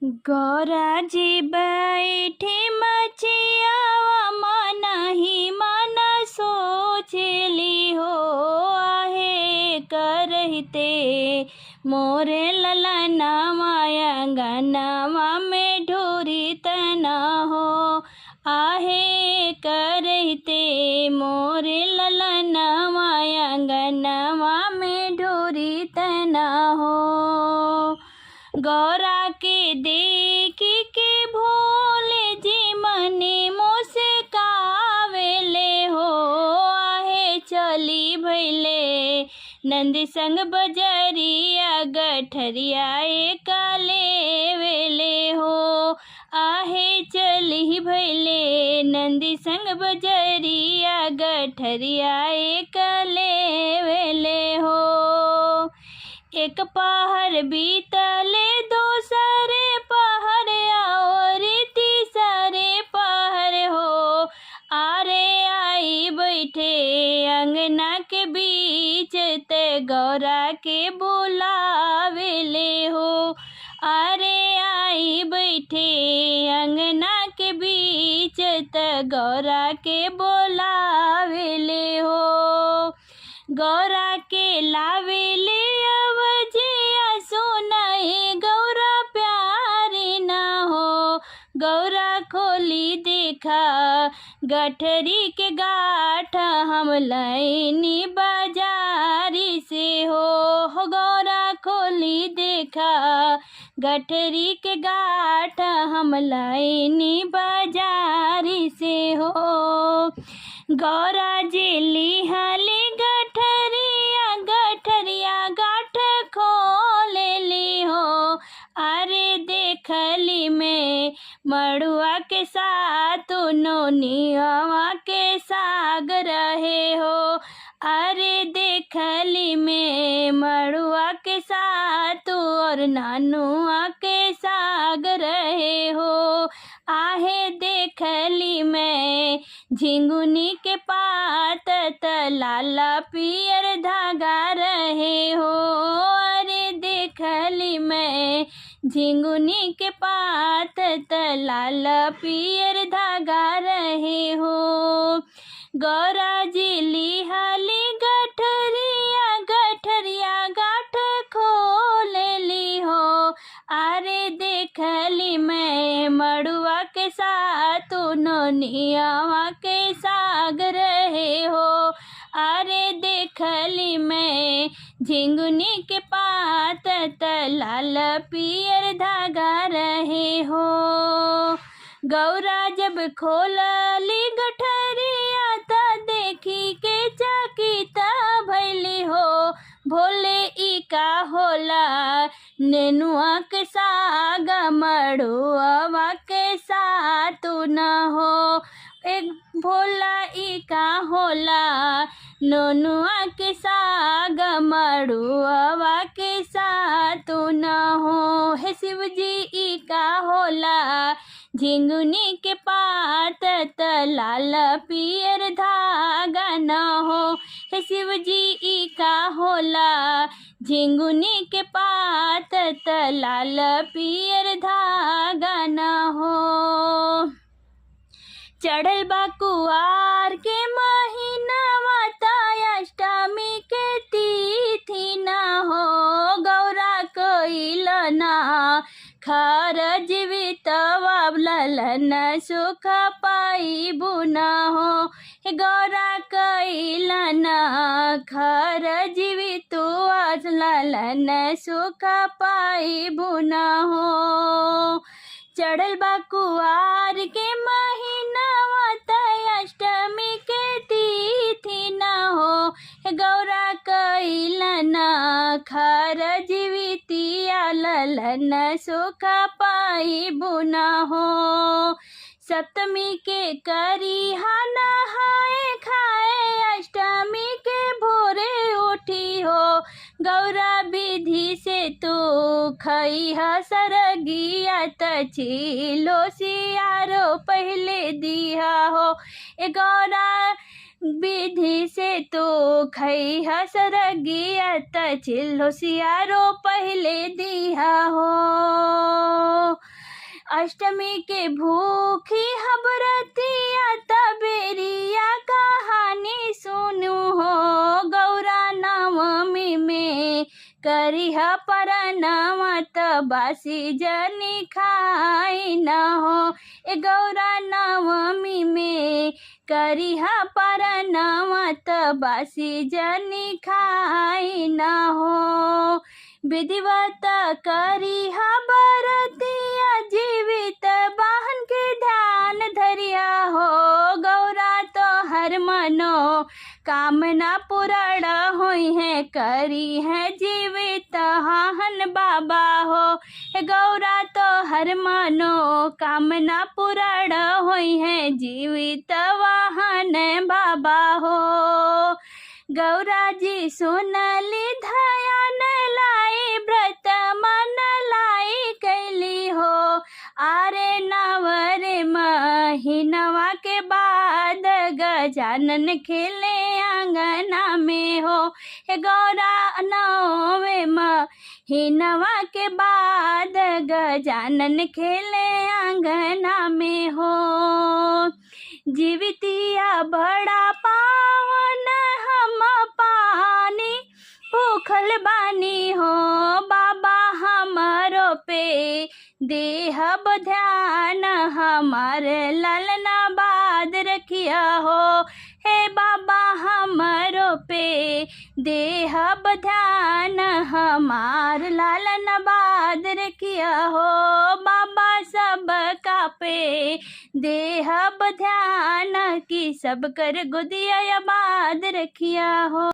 गौरा जी बैठी मचियावा मन ही मन सोचली हो आहे करते मोरे ललना माया गनवा में ढूरी तना हो आहे करते मोरे ललना माया गनवा में ढूरी तना हो। गौरा के देखी के भोले जी मने मोसे कावेले हो आहे चली भैले नंदी संग बजरिया गठरिया काले वेले हो आहे चली भैले नंदी संग बजरिया गठरिया काले वेले हो। एक पहर बीतले दूसरे पहर और तीसरे पहर हो आरे आई बैठे अंगना के बीच ते गौरा के बुलावेले हो आरे आई बैठे अंगना के बीच ते गौरा के बुलावेले हो। गौरा के लावेले अवजिया सुनाए गौरा प्यारी ना हो गौरा खोली देखा गठरी के गाठ हम लाइनी बाजारी से हो गौरा खोली देखा गठरी के गाठ हम लाइनी बाजारी से हो। गौरा जी लिहाली गठरिया गठरिया गाठ खोलेली हो अरे देखली में मड़ुआ के साथ नोनिया के साग रहे हो अरे देखली में मड़ुआ के साथ और नानुआ के साग रहे हो आहे देखली में झिंगुनी के पात लाला पियर धागा रहे हो अरे देखली में झिंगुनी के पात लाला पियर धागा रहे हो। गौरा जी लिहाली गठरिया गठरिया गाठ खोलेली हो अरे देखली में मड़ुआ के साथ नोनिया के साग रहे हो अरे देखली में झिंगुनी के पात लाल पियर धागा रहे हो। गौरा जब खोलली गठरिया ता देखी के चकित भैली हो भोले ई का होला नेनुआ के साग मड़ुआ के साथ न हो एक भोला ई का होला नोनुआ के साग मड़ुआ के साथ न हो हे शिवजी ई का होला झिंगुनी के पात लाल पियर धागा न हो हे शिवजी ई का होला झिंगुनी के पात लाल पियर धागा न हो। चढ़ल बा कुआर के महीना माता अष्टमी के तिथि न हो गौरा कोइल ना खर जीवित ललन सुख पाई बुना हो हे गौरा कोइल ना खर जीवित ललन सुख पाई बुना हो। चढ़ल बा कुआर के महीना अष्टमी के तिथि न हो हे गौरा कैल न खर जीवितिया ललन सुख पाई बुना हो। सप्तमी के करी नहाए खाए अष्टमी के भोरे उठी हो गौरा विधि से तू खई सरगिया तचिलो सियारो पहले दिया हो ए गौरा विधि से तो खई सरगिया तचिलो सियारो पहले दिया हो। अष्टमी के भूखी हबरतिया तबेरिया कहानी सुनू हो। गौरा नवमी में करिह परनवा त बासी जनी खाई न हो। ए गौरा नवमी में करिह परनवा त बासी जनी खाई न हो। विधिवत करिह बरतिया जीवित बहन के ध्यान धरिया हो। गौरा तो हर मनो कामना पूर्ण होई है करी है जीवित हन बाबा हो। हे गौरा तो हर मनो कामना पूर्ण होई है जीवित वाहन बाबा हो। गौरा जी सुनली ध्यान लाई व्रत मन लाई कैली हो। आरे नवरे महीनवा के बाद गजानन खेले आंगना में हो। हे गौरा नवे महीनवा के बाद गजानन खेले आंगना में हो। जीवितिया बड़ा पावन हम पानी भूखल बानी हो। बाबा हमारो पे देहब ध्यान हमार लालना बाद रखिया हो। हे बाबा हमारो पे देहब ध्यान हमार लालना बाद रखिया हो। बाबा सब का पे देहब ध्यान की सब कर गुदिया बाद रखिया हो।